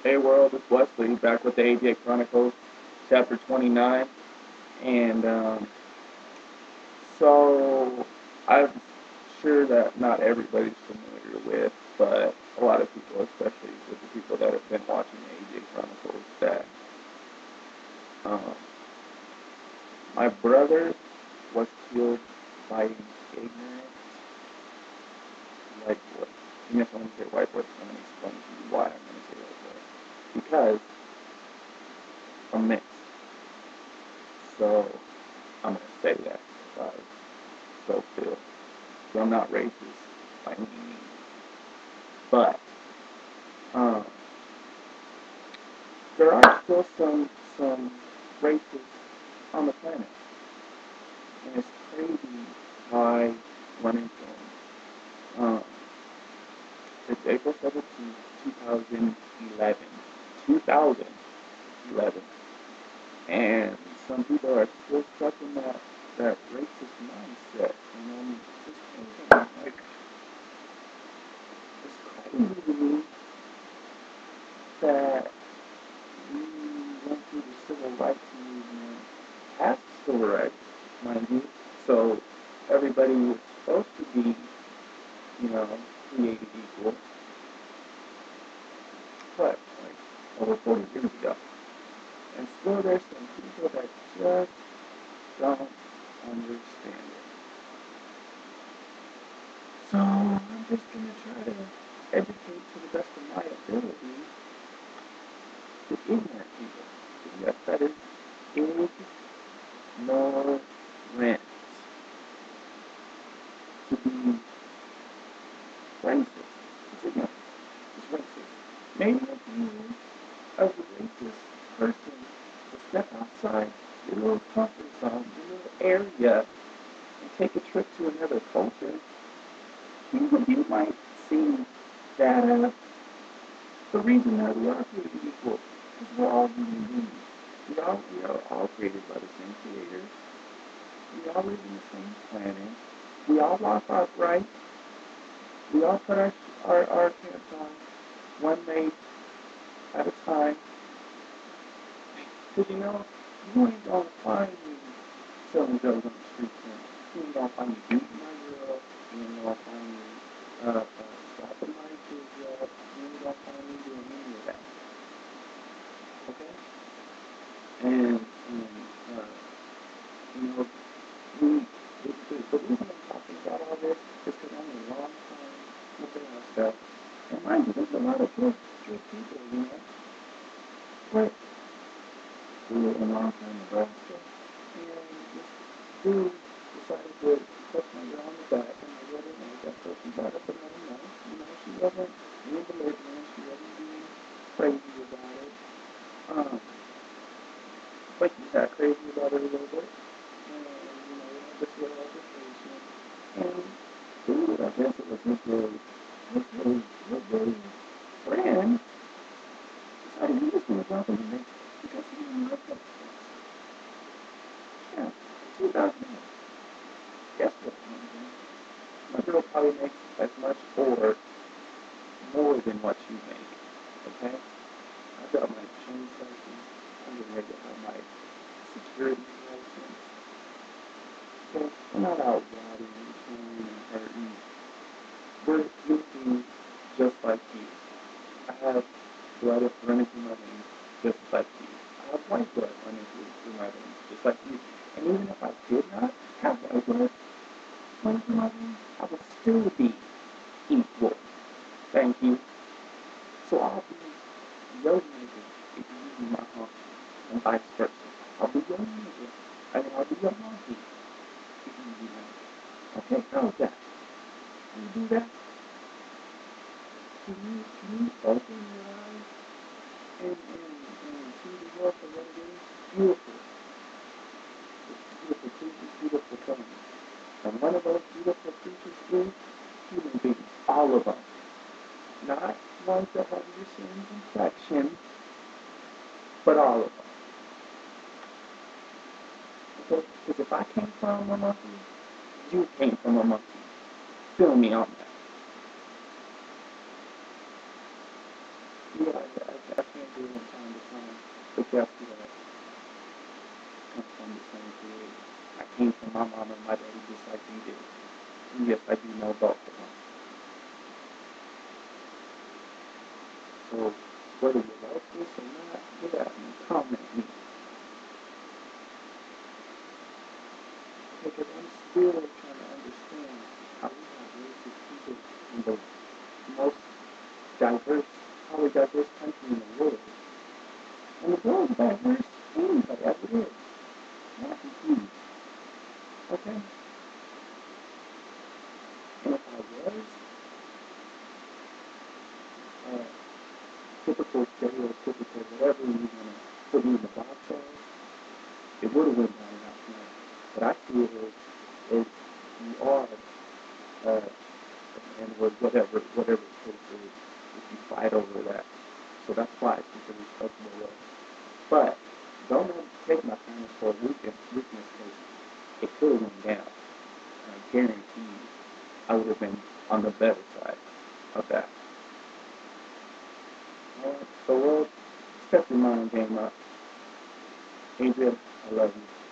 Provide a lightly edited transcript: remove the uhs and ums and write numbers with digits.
Hey world, it's Wesley back with the AJ Chronicles, chapter 29. And so I'm sure that not everybody's familiar with, but a lot of people, especially with the people that have been watching the AJ Chronicles, that um, my brother was killed by an ignorant white boy. You know, when I say white boy, I'm going to explain to you why I'm going to say white boy. Because I'm mixed. So I'm going to say that if I so feel. So I'm not racist by any means. But um, there are still some racists on the planet. And it's crazy how I run into them. It's April 17th, 2011. 2011. And some people are still stuck in that racist mindset. And I'm just thinking, like, it's crazy to me that we went through the civil rights movement, past civil rights, mind you. So everybody was supposed to be, created equal. But like over 40 years ago. And still there's some people that just don't understand it. So I'm just gonna try to educate to the best of my ability the ignorant people. Yes, that is ignorant to be racist. It's ignorant. It's racist. Maybe if you, as a racist person, to step outside your little comfort zone, your little area, and take a trip to another culture, you might see that the reason that we are created equal is we're all human beings. We are all created by the same creator. We all live in the same planet. We all walk upright. We all put our pants on one leg at a time. Because you ain't going to find me selling drugs on the street. You ain't going to find me beating my girl. You ain't going to find me slapping my kids up. You ain't going to find me doing any of that. Okay? And you know, the reason I'm talking about all this is because I'm a long time Nebraska. And mind you, there's a lot of good people, But we were in long time Nebraska, and this dude decided to touch my girl on the back, and I really like that, so she got up and let him know. She wasn't being belligerent, she wasn't being crazy about it. But he got crazy about it a little bit. And, we had this little altercation. And dude, I guess it was his really friend, decided he was going to jump in the mix because he didn't like that. Yeah, 2008. Guess what? My girl probably makes as much or more than what you make. Okay? I got my insurance license. I'm getting ready to have my security license. So we're not out robbing and killing and hurting. We're living just like you. I have blood running through my veins just like you. I have white blood running through my veins just like you. And even if I did not have white blood running through my veins, I would still be equal. Thank you. So I'll be your nigga if you use my honky, and vice versa. I'll be your nigga, and I'll be your honky if you use mine. Okay, how's that? Can you do that? Can you open your eyes and see the world for what it is? Beautiful. It's beautiful, beautiful thing. And one of those beautiful creatures is human beings. All of them. Not ones that have your same complexion, but all of them. Okay? Because if I came from a monkey, you came from a monkey. Feel me on that. Yeah, I can't But guess what? I come from the same creator. I came from my mom and my daddy just like you did. And yes, I do know both of them. So whether you like this or not, get at me, comment me. Because I'm still trying to understand how we have racist people in the most diverse, probably diverse country in the world. And the world is diverse anybody as it is. Not confused. Okay? And if I was typical, stereotypical, whatever you want to put me in the box of, it would have went down last night. But I feel is you are, and whatever the case is, if you fight over that. So that's why it's just a respectable way. But don't ever take my kindness for a weakness because it could have went down. And I guarantee you, I would have been on the better side of that. Alright, so step your mind game up. Adrian, I love you.